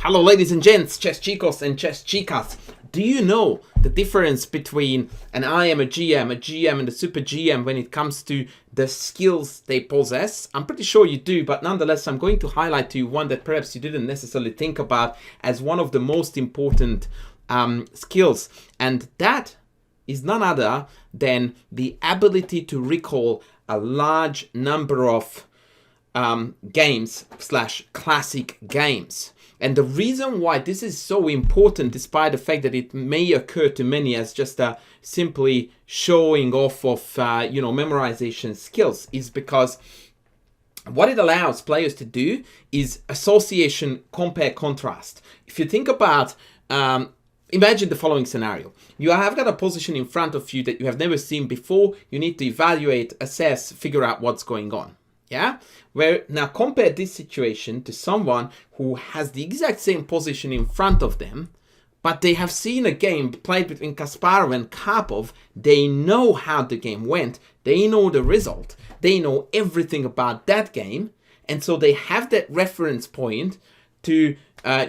Hello ladies and gents, chess chicos and chess chicas. Do you know the difference between an IM, a GM and a super GM when it comes to the skills they possess? I'm pretty sure you do, but nonetheless I'm going to highlight to you one that perhaps you didn't necessarily think about as one of the most important skills, and that is none other than the ability to recall a large number of games / classic games. And the reason why this is so important, despite the fact that it may occur to many as just a simply showing off of memorization skills, is because what it allows players to do is association, compare, contrast. If you think about imagine the following scenario. You have got a position in front of you that you have never seen before. You need to evaluate, assess, figure out what's going on. Yeah? Where now compare this situation to someone who has the exact same position in front of them, but they have seen a game played between Kasparov and Karpov. They know how the game went. They know the result. They know everything about that game. And so they have that reference point to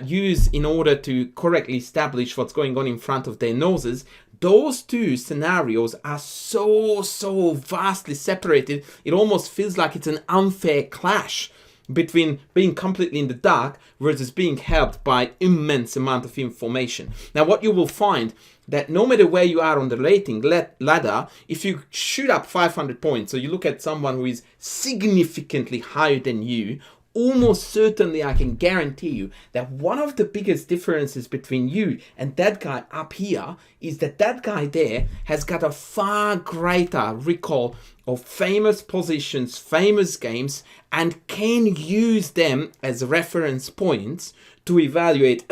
use in order to correctly establish what's going on in front of their noses. Those two scenarios are so vastly separated, it almost feels like it's an unfair clash between being completely in the dark versus being helped by immense amount of information. Now what you will find that no matter where you are on the rating ladder, if you shoot up 500 points, so you look at someone who is significantly higher than you, almost certainly I can guarantee you that one of the biggest differences between you and that guy up here is that that guy there has got a far greater recall of famous positions, famous games, and can use them as reference points to evaluate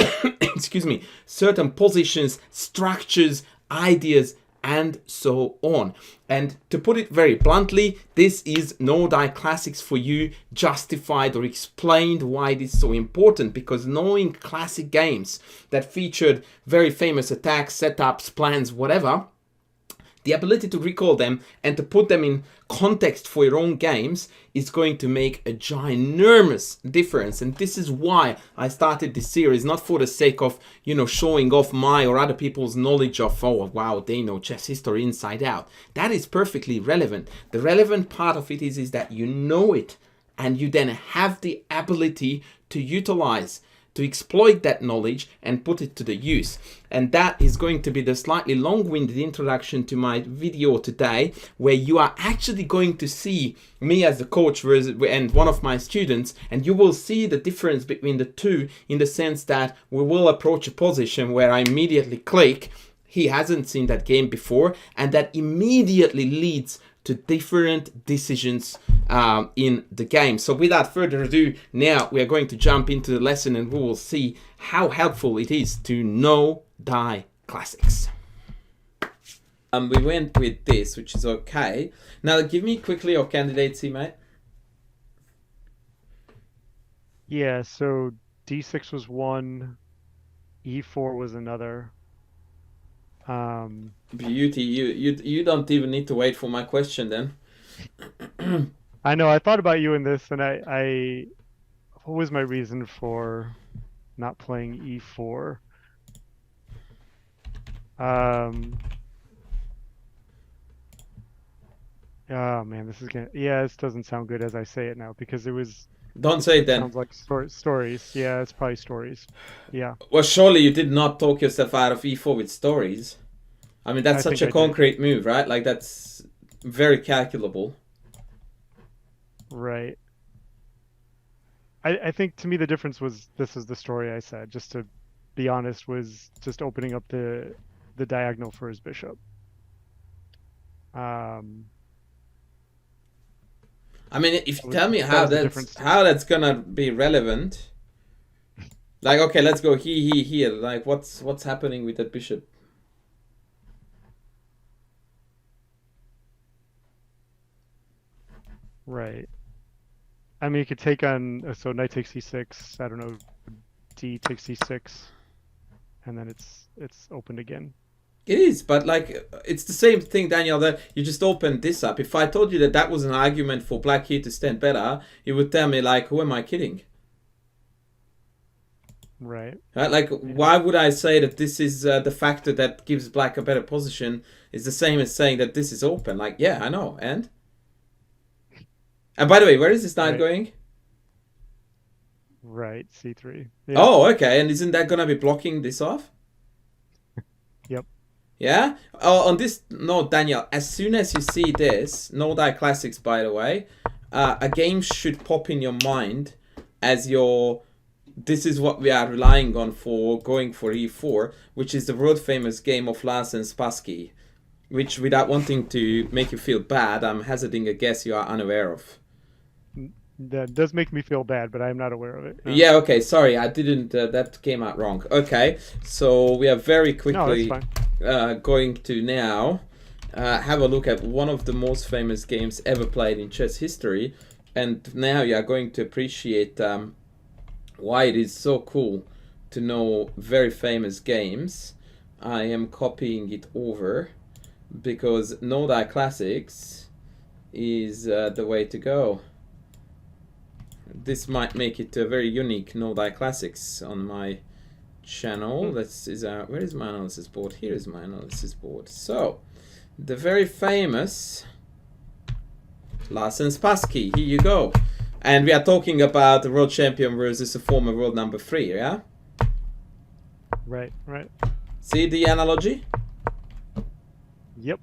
excuse me, certain positions, structures, ideas, and so on. And to put it very bluntly, this is no die classics for you justified or explained why it is so important, because knowing classic games that featured very famous attacks, setups, plans, whatever, the ability to recall them and to put them in context for your own games is going to make a ginormous difference. And this is why I started this series, not for the sake of, showing off my or other people's knowledge of, oh, wow, they know chess history inside out. That is perfectly relevant. The relevant part of it is that you know it and you then have the ability to utilize, to exploit that knowledge and put it to the use. And that is going to be the slightly long-winded introduction to my video today, where you are actually going to see me as the coach and one of my students, and you will see the difference between the two in the sense that we will approach a position where I immediately click, he hasn't seen that game before, and that immediately leads to different decisions in the game. So without further ado, now we are going to jump into the lesson and we will see how helpful it is to know die classics. We went with this, which is okay. Now give me quickly your candidates, mate. Yeah, so D6 was one, E4 was another. Beauty, you don't even need to wait for my question then. I know, I thought about you in this, and I what was my reason for not playing E4? Oh man, this doesn't sound good as I say it now, because it was... Don't say it then. Sounds like stories. Yeah, it's probably stories. Yeah. Well, surely you did not talk yourself out of E4 with stories. I mean, that's such a concrete move, right? Like, that's very calculable. Right. I think to me the difference was, this is the story I said, just to be honest, was just opening up the diagonal for his bishop. I mean, if you tell me how that's gonna be relevant, like, okay, let's go here. Like, what's happening with that bishop? Right. I mean, you could take on, so knight takes c6. I don't know, d takes c6, and then it's opened again. It is, but like, it's the same thing, Daniel, that you just opened this up. If I told you that that was an argument for black here to stand better, you would tell me, like, who am I kidding? Right. Like, why would I say that this is the factor that gives black a better position is the same as saying that this is open? Like, yeah, I know. And by the way, where is this knight Right. going? Right. C3. Yeah. Oh, okay. And isn't that gonna be blocking this off? Yep. Yeah. Oh, on this note, Daniel, as soon as you see this, no die classics, by the way, a game should pop in your mind as your. This is what we are relying on for going for e4, which is the world famous game of Larsen and Spassky, which, without wanting to make you feel bad, I'm hazarding a guess you are unaware of. That does make me feel bad, but I'm not aware of it. No. Yeah, okay, sorry, I didn't, that came out wrong. Okay, so we are very quickly going to now have a look at one of the most famous games ever played in chess history, and now you are going to appreciate why it is so cool to know very famous games. I am copying it over because No Die Classics is the way to go. This might make it a very unique No Die Classics on my channel. Where is my analysis board? Here is my analysis board. So, the very famous Larsen and Spassky. Here you go. And we are talking about the world champion versus a former world number 3, yeah? Right, right. See the analogy? Yep.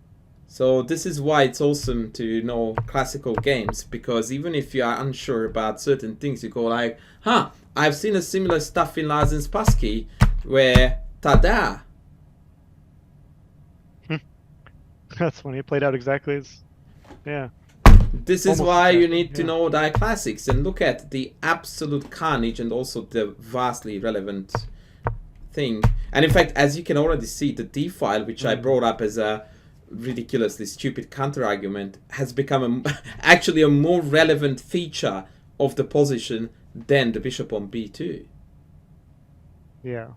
So this is why it's awesome to know classical games, because even if you are unsure about certain things, you go like, huh, I've seen a similar stuff in Larsen and Spassky, where, tada! That's funny. It played out exactly as... Yeah. This is why you need to know die classics and look at the absolute carnage and also the vastly relevant thing. And in fact, as you can already see, the D file, which I brought up as a ridiculously stupid counter-argument, has become actually a more relevant feature of the position than the bishop on b2. Yeah.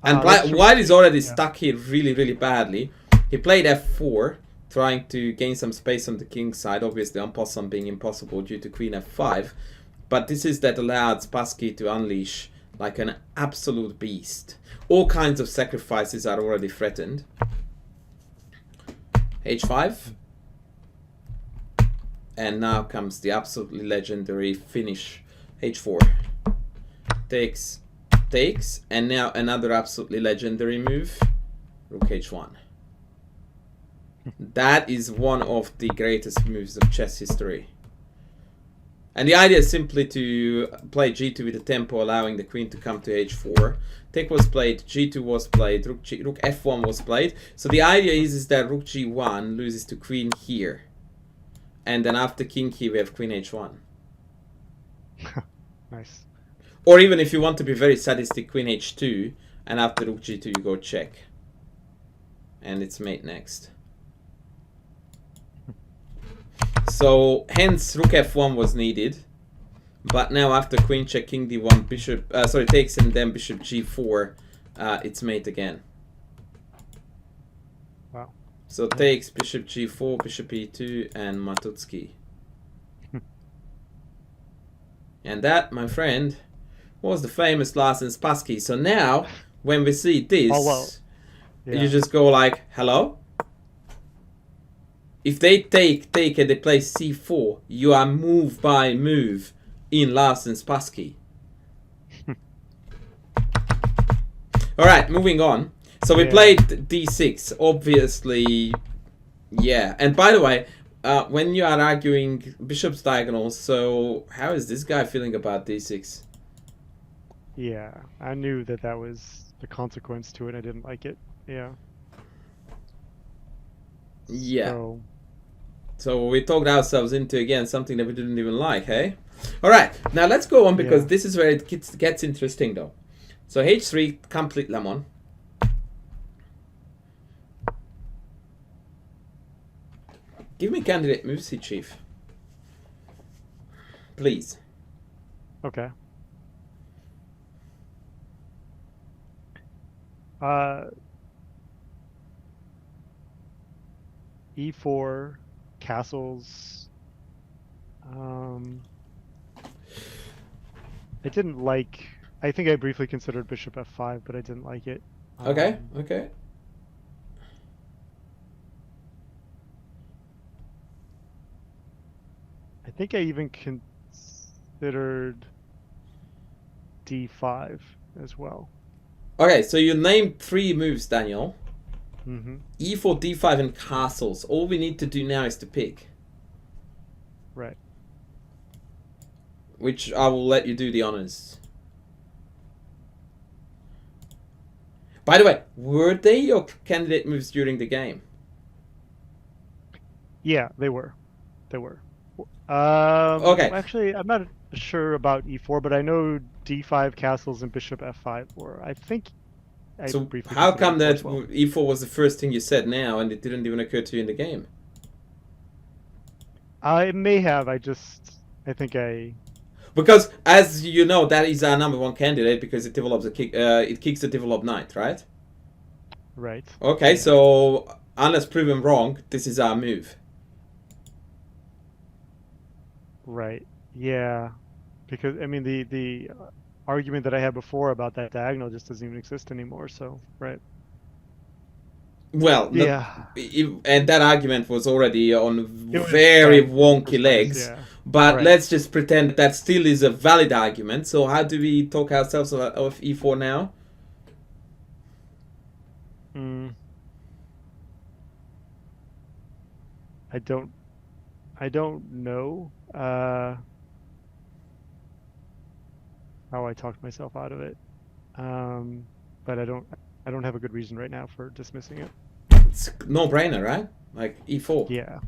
And White is already stuck here really, really badly. He played f4, trying to gain some space on the king's side, obviously en passant being impossible due to queen f5. But this is that allowed Spassky to unleash like an absolute beast. All kinds of sacrifices are already threatened. h5. And now comes the absolutely legendary finish. h4. Takes, takes, and now another absolutely legendary move. Rook h1. That is one of the greatest moves of chess history. And the idea is simply to play g2 with the tempo, allowing the queen to come to h4. Take was played, g2 was played, rook f1 was played. So the idea is that rook g1 loses to queen here. And then after king here we have queen h1. Nice. Or even if you want to be very sadistic, queen h2, and after rook g2 you go check. And it's mate next. So hence rook f1 was needed, but now after queen check, king d1, bishop takes, and then bishop g4, it's mate again. Wow. So takes, bishop g4, bishop e2, and Matutsky. And that, my friend, was the famous Larsen and Spassky. So now when we see this, you just go like, hello? If they take and they play c4, you are move by move in Larsen and Spassky. Alright, moving on. So we played d6, obviously, yeah. And by the way, when you are arguing bishop's diagonals, so how is this guy feeling about d6? Yeah, I knew that that was the consequence to it. I didn't like it. Yeah. Yeah. So we talked ourselves into, again, something that we didn't even like, hey? Alright, now let's go on, because this is where it gets interesting, though. So h3, complete lemon. Give me candidate moves, here, chief. Please. Okay. E4, castles. I didn't like. I think I briefly considered bishop f5, but I didn't like it. Okay, okay. I think I even considered d5 as well. Okay, so you named 3 moves, Daniel. Mm-hmm. E4, d5, and castles. All we need to do now is to pick. Right. Which I will let you do the honors. By the way, were they your candidate moves during the game? Yeah, they were. They were. Okay. Actually, I'm not sure about e4, but I know d5 castles and bishop f5 were. I think. So briefly how considered come that e4 as well. e4 was the first thing you said now, and it didn't even occur to you in the game? I may have. I think I. Because, as you know, that is our #1 candidate because it develops a kick. It kicks the developed knight, right? Right. Okay, Yeah. so unless proven wrong, this is our move. Right. Yeah. Because I mean the argument that I had before about that diagonal just doesn't even exist anymore. So right. Well, Yeah. and that argument was already on It was very bad in the wonky first place, legs. yeah. But Right. let's just pretend that still is a valid argument. So how do we talk ourselves of e4 now? I don't know how I talked myself out of it. But I don't have a good reason right now for dismissing it. It's no-brainer, right? Like e4. Yeah.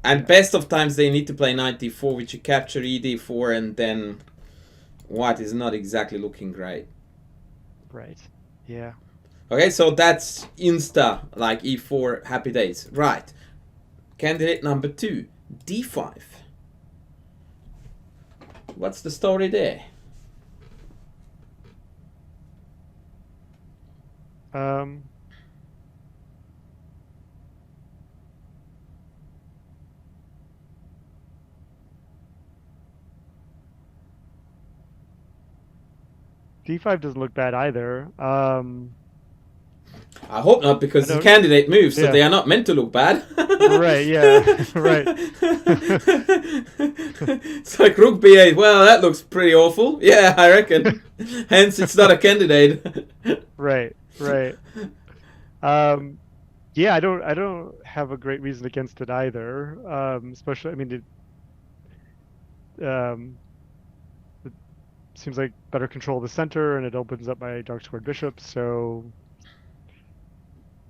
And best of times they need to play knight d4, which you capture ed4, and then white is not exactly looking great. Right. Yeah. Okay, so that's insta, like e4, happy days. Right. Candidate number 2, d5. What's the story there? D5 doesn't look bad either. I hope not, because it's candidate moves, so yeah. they are not meant to look bad. Right, yeah, right. It's like rook b8. Well, that looks pretty awful. Yeah, I reckon. Hence, it's not a candidate. Right, right. Yeah, I don't have a great reason against it either. Especially, I mean, it seems like better control of the center, and it opens up my dark squared bishop. So,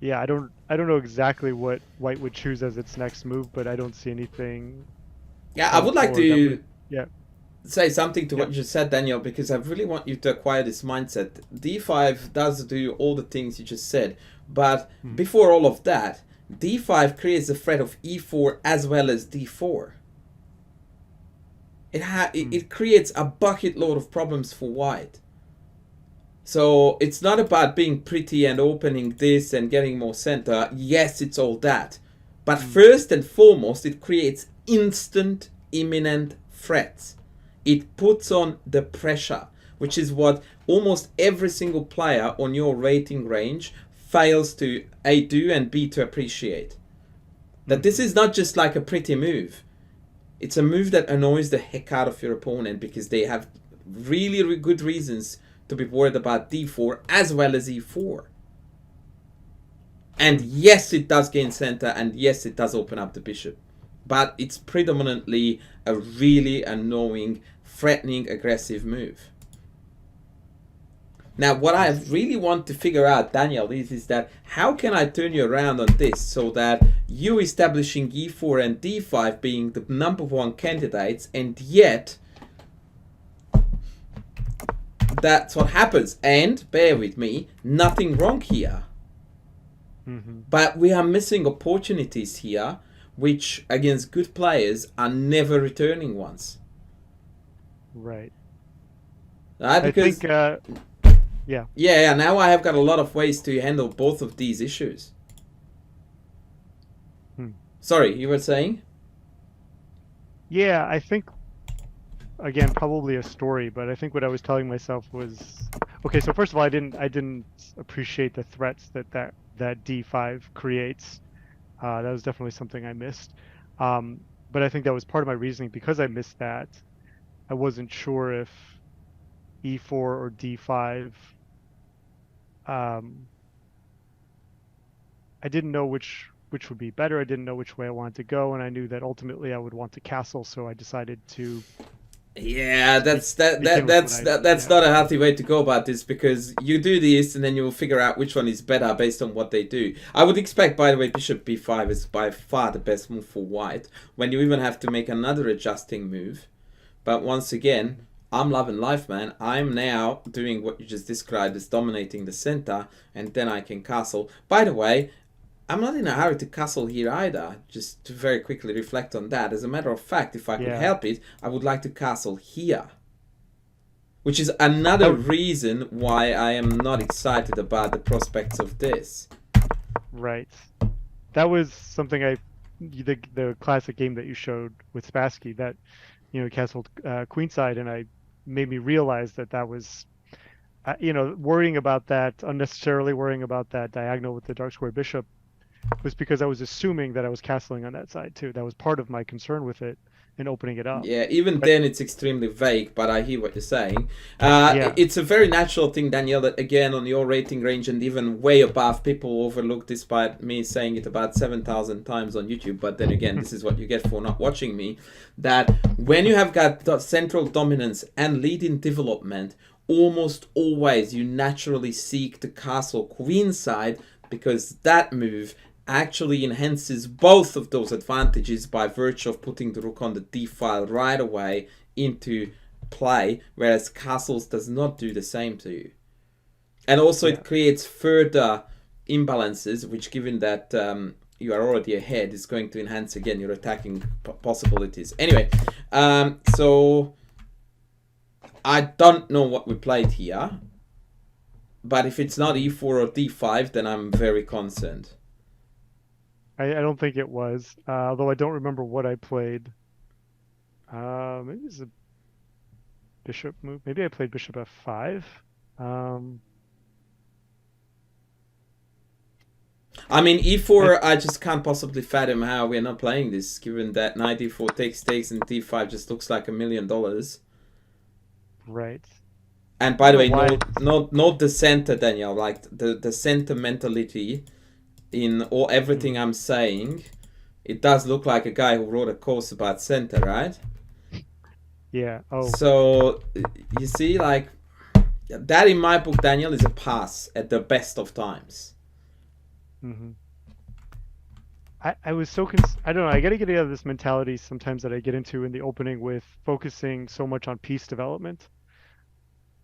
yeah, I don't know exactly what white would choose as its next move, but I don't see anything. Yeah, I would like to yeah. say something to what you just said, Daniel, because I really want you to acquire this mindset. d5 does do all the things you just said, but before all of that, d5 creates the threat of e4 as well as d4. It creates a bucket load of problems for white. So it's not about being pretty and opening this and getting more center. Yes, it's all that. But first and foremost, it creates instant, imminent threats. It puts on the pressure, which is what almost every single player on your rating range fails to A, do, and B, to appreciate. That this is not just like a pretty move. It's a move that annoys the heck out of your opponent because they have really, really good reasons to be worried about d4 as well as e4. And yes, it does gain center, and yes, it does open up the bishop. But it's predominantly a really annoying, threatening, aggressive move. Now, what I really want to figure out, Daniel, is that how can I turn you around on this so that you establishing e4 and d5 being the #1 candidates, and yet that's what happens. And bear with me, nothing wrong here. But we are missing opportunities here, which against good players are never returning ones. Right. Because I think, yeah. Yeah, now I have got a lot of ways to handle both of these issues. Hmm. Sorry, you were saying? Yeah, I think again, probably a story, but I think what I was telling myself was, okay, so first of all, I didn't appreciate the threats that D5 creates. That was definitely something I missed. But I think that was part of my reasoning because I missed that. I wasn't sure if E4 or D5. Um, I didn't know which would be better. I didn't know which way I wanted to go, and I knew that ultimately I would want to castle, so I decided to Yeah, that's begin with what that's yeah. not a healthy way to go about this, because you do this and then you'll figure out which one is better based on what they do. I would expect, by the way, Bishop B5 is by far the best move for white, when you even have to make another adjusting move. But once again, I'm loving life, man. I'm now doing what you just described as dominating the center, and then I can castle. By the way, I'm not in a hurry to castle here either, just to very quickly reflect on that. As a matter of fact, if I could Yeah. help it, I would like to castle here. Which is another reason why I am not excited about the prospects of this. Right. That was something the classic game that you showed with Spassky that, castled queenside, and I made me realize that was, worrying about that, unnecessarily worrying about that diagonal with the dark square bishop was because I was assuming that I was castling on that side too. That was part of my concern with it and opening it up. Yeah, even But then it's extremely vague, but I hear what you're saying. yeah, It's a very natural thing, Daniel, that again on your rating range and even way above, people overlook, despite me saying it about 7,000 times on YouTube. But then again, this is what you get for not watching me. That when you have got the central dominance and lead in development, almost always you naturally seek the castle queenside, because that move actually enhances both of those advantages by virtue of putting the rook on the d file right away into play, whereas castles does not do the same to you. And also it creates further imbalances, which, given that you are already ahead, is going to enhance again your attacking possibilities. Anyway, so I don't know what we played here, but if it's not e4 or d5, then I'm very concerned. I don't think it was, although I don't remember what I played. Maybe it's a bishop move. Maybe I played bishop f5. I mean, e4, I just can't possibly fathom how we're not playing this, given that knight e4 takes and d5 just looks like $1 million. Right. And by the way, note the center, Daniel, like the center mentality in everything I'm saying. It does look like a guy who wrote a course about center, right? Yeah. Oh. So you see, like, that in my book, Daniel, is a pass at the best of times. Mm-hmm. I was so I don't know. I got to get out of this mentality sometimes that I get into in the opening with focusing so much on piece development.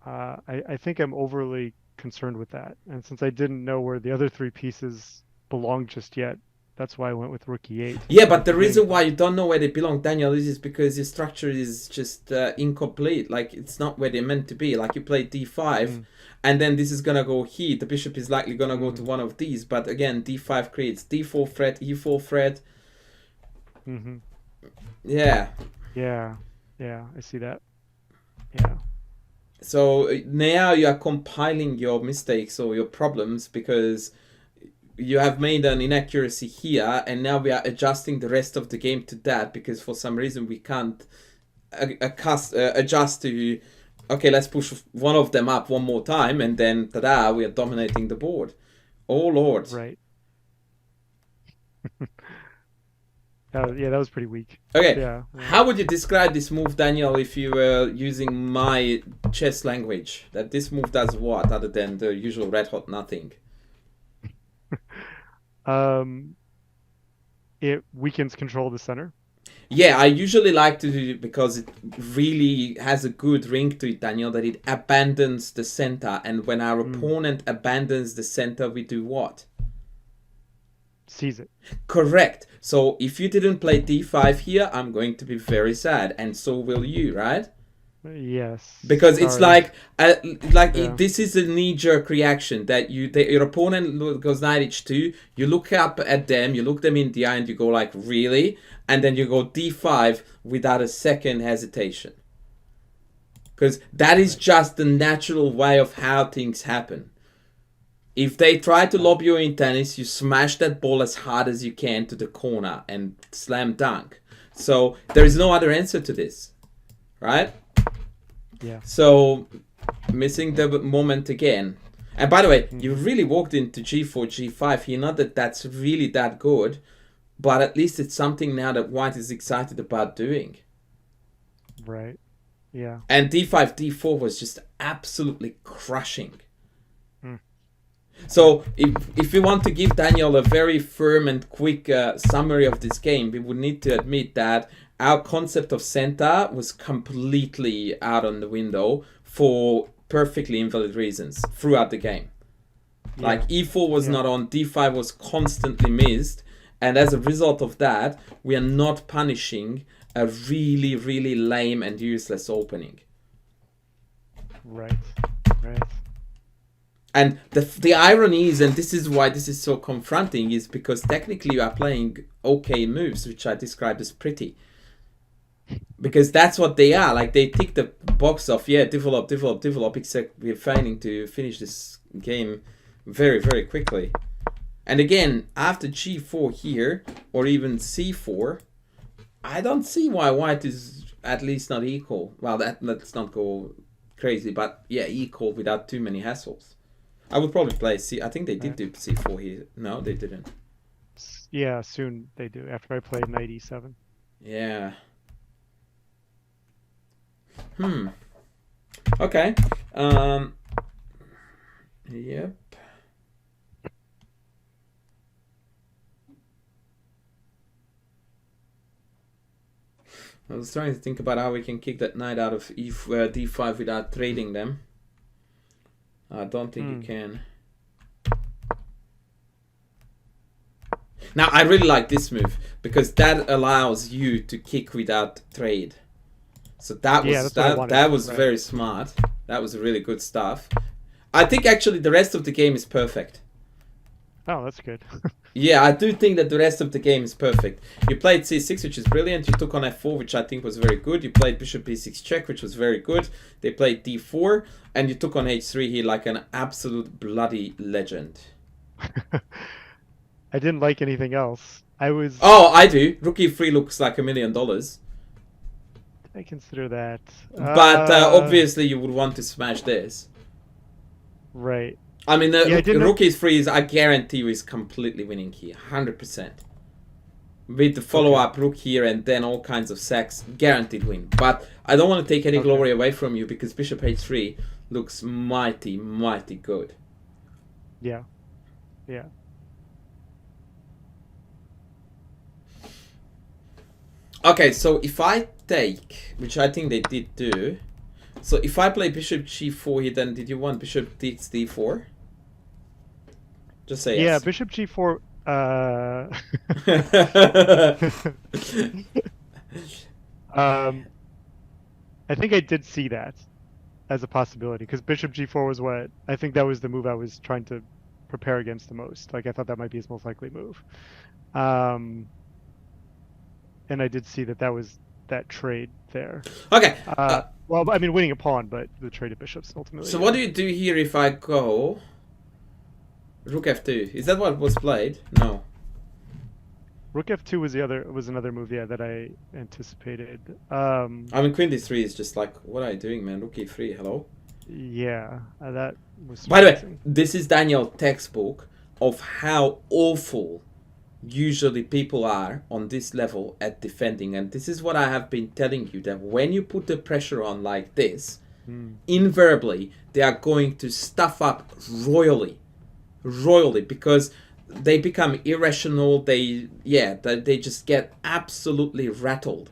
I think I'm overly concerned with that, and since I didn't know where the other three pieces belonged just yet, that's why I went with rook e8. Yeah, but the reason why you don't know where they belong, Daniel, is because your structure is just incomplete. Like, it's not where they're meant to be. Like, you play d5, and then this is gonna go here. The bishop is likely gonna go to one of these, but again, d5 creates d4 threat, e4 threat. Yeah. Yeah. I see that. Yeah. So now you are compiling your mistakes or your problems, because you have made an inaccuracy here, and now we are adjusting the rest of the game to that, because for some reason we can't adjust to, okay, let's push one of them up one more time, and then ta-da, we are dominating the board. Oh Lord. Right. That was pretty weak. Okay, yeah. How would you describe this move, Daniel, if you were using my chess language? That this move does what, other than the usual red hot nothing? It weakens control of the center. Yeah, I usually like to do it because it really has a good ring to it, Daniel, that it abandons the center. And when our opponent abandons the center, we do what? Seize it. Correct. So if you didn't play d5 here, I'm going to be very sad, and so will you, right? Yes. Because it's like this is a knee-jerk reaction that your opponent goes knight h2, you look up at them, you look them in the eye, and you go like, really? And then you go d5 without a second hesitation. Because that is just the natural way of how things happen. If they try to lob you in tennis, you smash that ball as hard as you can to the corner and slam dunk. So there is no other answer to this, right? Yeah. So missing the moment again. And by the way, you really walked into g4, g5 here. Not that that's really that good, but at least it's something now that white is excited about doing. Right. Yeah. And d5, d4 was just absolutely crushing. So if we want to give Daniel a very firm and quick summary of this game, we would need to admit that our concept of center was completely out on the window for perfectly invalid reasons throughout the game. Yeah. Like e4 was not on, d5 was constantly missed, and as a result of that, we are not punishing a really, really lame and useless opening. Right. Right. And the irony is, and this is why this is so confronting, is because technically you are playing okay moves, which I described as pretty. Because that's what they are. Like, they tick the box off, yeah, develop, except we're failing to finish this game very, very quickly. And again, after g4 here, or even c4, I don't see why white is at least not equal. Well, let's not go crazy, but yeah, equal without too many hassles. I would probably play C. I think they did do c4 here. No, they didn't. Yeah, soon they do. After I played knight e7. Yeah. Okay. Yep. I was trying to think about how we can kick that knight out of d5 without trading them. I don't think you can. Now, I really like this move because that allows you to kick without trade. So that was very smart. That was really good stuff. I think actually the rest of the game is perfect. Oh, that's good. Yeah, I do think that the rest of the game is perfect. You played c6, which is brilliant. You took on f4, which I think was very good. You played bishop b6 check, which was very good. They played d4, and you took on h3 here like an absolute bloody legend. I didn't like anything else. Oh, I do. Rook e3 looks like $1 million. I consider that. But obviously you would want to smash this. Right. I mean, Rook e3 is, I guarantee you, is completely winning here. 100%. With the follow-up Rook here and then all kinds of sacks, guaranteed win. But I don't want to take any glory away from you because bishop h3 looks mighty, mighty good. Yeah. Yeah. Okay, so if I take, which I think they did do, so if I play bishop g4 here, then did you want bishop takes d4? Just say yes. Yeah, bishop g4. I think I did see that as a possibility because bishop g4 was what I think that was the move I was trying to prepare against the most. Like I thought that might be his most likely move. And I did see that was that trade there. Okay. Well, I mean, winning a pawn, but the trade of bishops ultimately. So what do you do here if I go Rook f2? Is that what was played? No. Rook f2 was another move, yeah, that I anticipated. I mean, Queen d3 is just like, what are you doing, man? Rook e3, hello? Yeah, that was. By the way, this is Daniel textbook of how awful usually people are on this level at defending, and this is what I have been telling you, that when you put the pressure on like this, invariably they are going to stuff up royally, because they become irrational. They just get absolutely rattled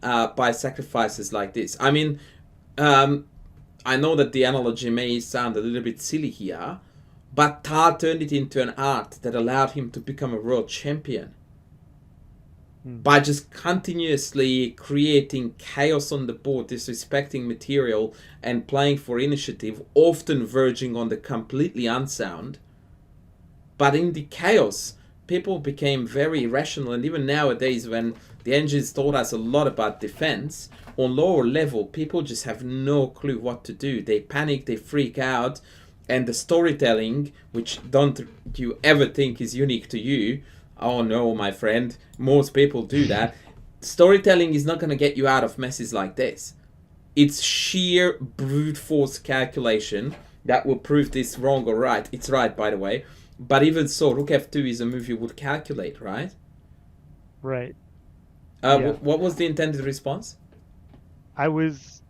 by sacrifices like this. I mean, I know that the analogy may sound a little bit silly here, but Tar turned it into an art that allowed him to become a world champion. By just continuously creating chaos on the board, disrespecting material, and playing for initiative, often verging on the completely unsound. But in the chaos, people became very irrational, and even nowadays when The engines taught us a lot about defense. On lower level, people just have no clue what to do. They panic, they freak out, and the storytelling, which don't you ever think is unique to you, oh no, my friend, most people do that. Storytelling is not going to get you out of messes like this. It's sheer brute force calculation that will prove this wrong or right. It's right, by the way. But even so, Rook F2 is a move you would calculate, right? Right. What was the intended response? I was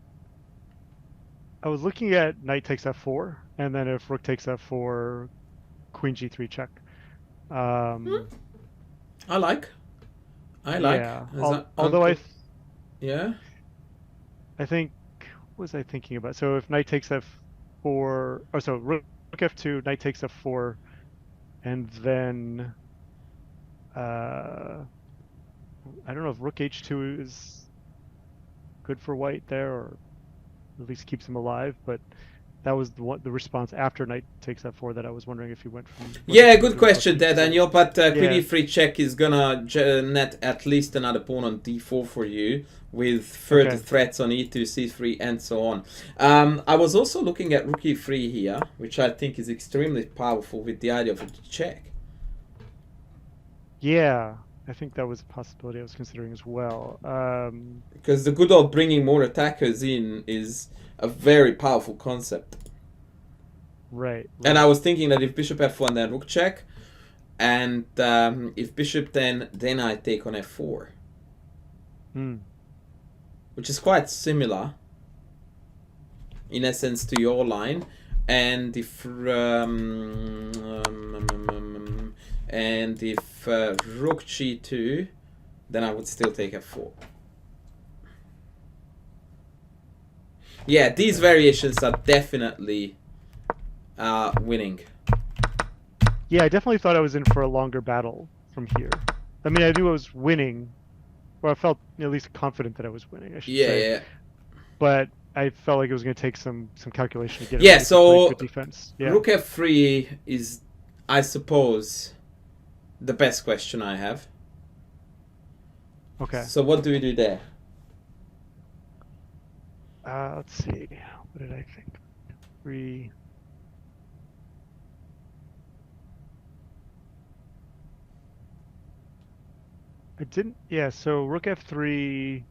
looking at knight takes f4, and then if rook takes f4, queen g3 check. I like. Yeah. Yeah. I think, what was I thinking about? So if knight takes f4, rook f2, knight takes f4, and then I don't know if rook h2 is good for white there, or at least keeps him alive, but that was the response after knight takes f4 that I was wondering if he went from... Yeah, good question there, Daniel, but queen e3 check is gonna net at least another pawn on d4 for you, with further threats on e2, c3, and so on. I was also looking at rook e3 here, which I think is extremely powerful with the idea of a check. Yeah, I think that was a possibility I was considering as well. Because the good old bringing more attackers in is a very powerful concept. Right. And I was thinking that if bishop f1, then rook check, and if bishop then I take on f4. Which is quite similar, in essence, to your line. And if rook g2, then I would still take f4. Yeah, these variations are definitely winning. Yeah, I definitely thought I was in for a longer battle from here. I mean, I knew I was winning, or I felt at least confident that I was winning, I should say. Yeah. But I felt like it was going to take some calculation to get it. Yeah, so good defense. Yeah. rook f3 is, I suppose, the best question I have. Okay. So what do we do there? Let's see. What did I think? 3. I didn't. Yeah. So rook f3.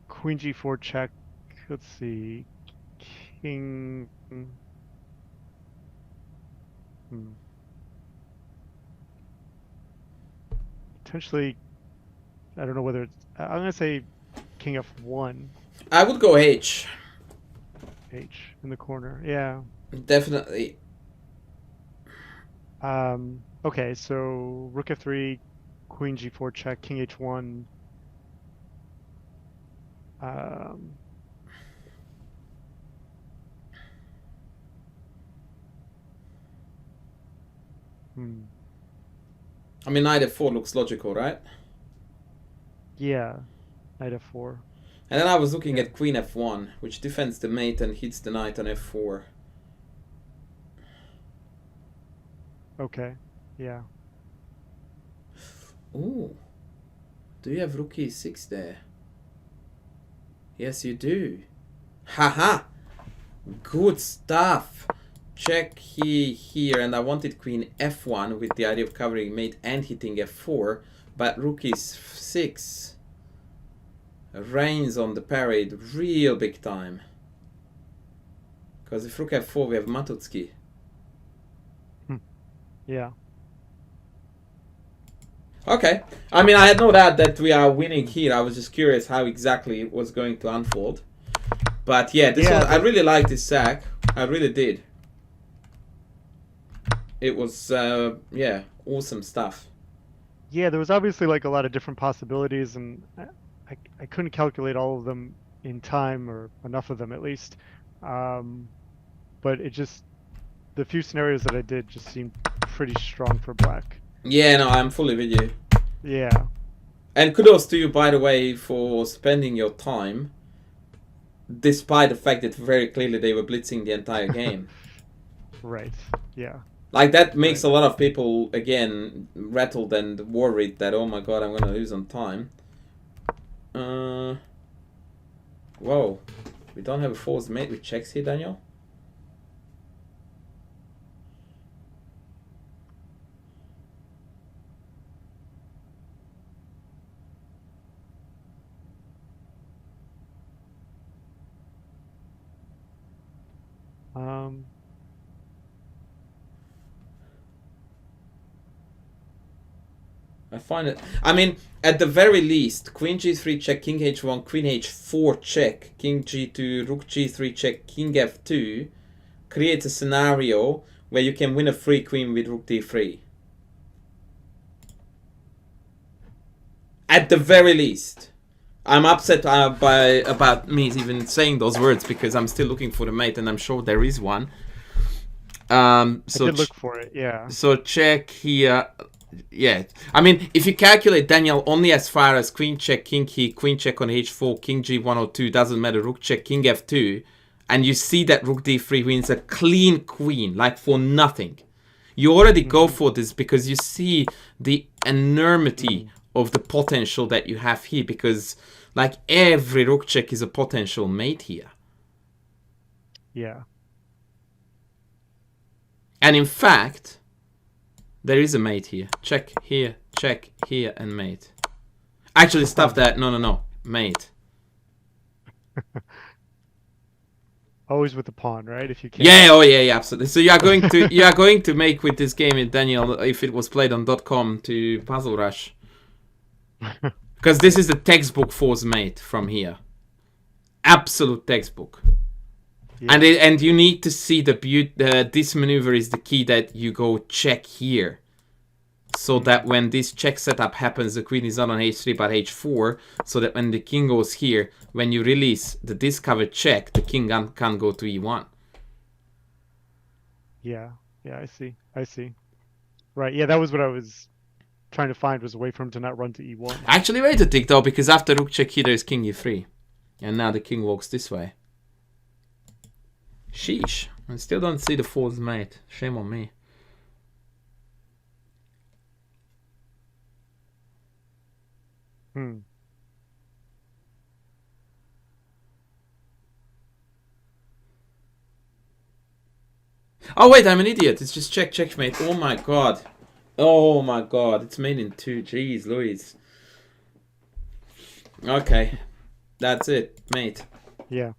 Queen g4 check. Let's see. King. Potentially. I don't know whether it's... I'm going to say king f1. I would go h. H in the corner. Yeah. Definitely. Okay, so rook f3, queen g4 check, king h1. I mean, knight f4 looks logical, right? Yeah, knight f4. And then I was looking at queen f1, which defends the mate and hits the knight on f4. Okay, yeah. Ooh. Do you have rook e6 there? Yes, you do. Haha! Good stuff! Check here, and I wanted queen f1 with the idea of covering mate and hitting f4, but rook e6 reigns on the parade real big time. Because if rook f4, we have Matutsky. Yeah. Okay. I mean, I had no doubt that we are winning here. I was just curious how exactly it was going to unfold. But yeah, I really liked this sack. I really did. It was, yeah, awesome stuff. Yeah, there was obviously like a lot of different possibilities, and I couldn't calculate all of them in time, or enough of them at least. But it just, the few scenarios that I did just seemed pretty strong for black. Yeah, no, I'm fully with you. Yeah. And kudos to you, by the way, for spending your time, despite the fact that very clearly they were blitzing the entire game. Right. Yeah. Like, that makes a lot of people, again, rattled and worried that, oh my god, I'm gonna lose on time. Whoa. We don't have a forced mate with checks here, Daniel? I find it... I mean, at the very least, Queen G3 check, King H1, Queen H4 check, King G2, Rook G3 check, King F2 creates a scenario where you can win a free queen with Rook D3. At the very least. I'm upset about me even saying those words because I'm still looking for the mate and I'm sure there is one. So I did look for it, yeah. So check here. Yeah, I mean, if you calculate, Daniel, only as far as queen check, king key, queen check on h4, king g102, doesn't matter, rook check, king f2, and you see that rook d3 wins a clean queen, like for nothing. You already go for this because you see the enormity of the potential that you have here, because like every rook check is a potential mate here. Yeah. And in fact, there is a mate here. Check here, and mate. Actually, stop that. No. Mate. Always with the pawn, right? If you can. Yeah, oh yeah, absolutely. So you are going to make with this game, Daniel, if it was played on .com, to Puzzle Rush. Because this is the textbook force mate from here. Absolute textbook. Yeah. And you need to see this maneuver is the key, that you go check here, so that when this check setup happens, the queen is not on h3 but h4, so that when the king goes here, when you release the discovered check, the king can't go to e1. Yeah, I see. Right, yeah, that was what I was trying to find, was a way for him to not run to e1. Actually, wait a tick though, because after rook check here, there's king e3, and now the king walks this way. Sheesh. I still don't see the false mate. Shame on me. Oh wait, I'm an idiot. It's just checkmate. Oh my god. Oh my god. It's made in 2. Jeez Louise. Okay. That's it, mate. Yeah.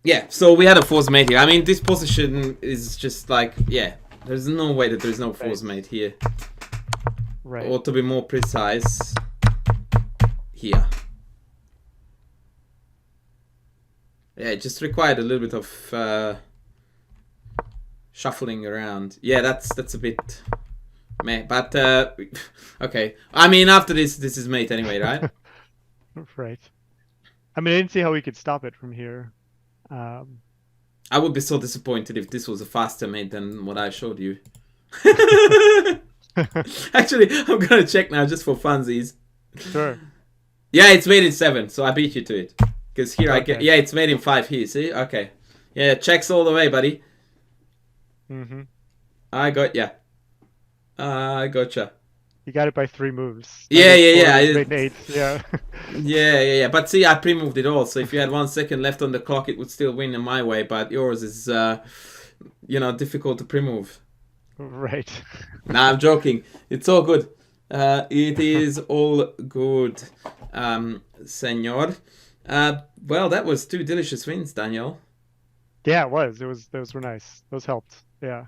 Yeah, so we had a force mate here. I mean, this position is just like, yeah, there's no way that there's no force mate here. Right. Or to be more precise, here. Yeah, it just required a little bit of shuffling around. Yeah, that's a bit meh, but okay. I mean, after this is mate anyway, right? Right. I mean, I didn't see how we could stop it from here. I would be so disappointed if this was a faster mate than what I showed you. Actually, I'm gonna check now just for funsies. Sure. Yeah, it's made in 7, so I beat you to it. Because here I get... Yeah, it's made in 5 here, see? Okay. Yeah, checks all the way, buddy. I got ya. I gotcha. You got it by 3 moves. Yeah. Yeah. But see, I pre-moved it all, so if you had 1 second left on the clock, it would still win in my way, but yours is, difficult to pre-move. Right. Nah, I'm joking. It's all good. It is all good, senor. Well, that was 2 delicious wins, Daniel. Yeah, it was. Those were nice. Those helped. Yeah.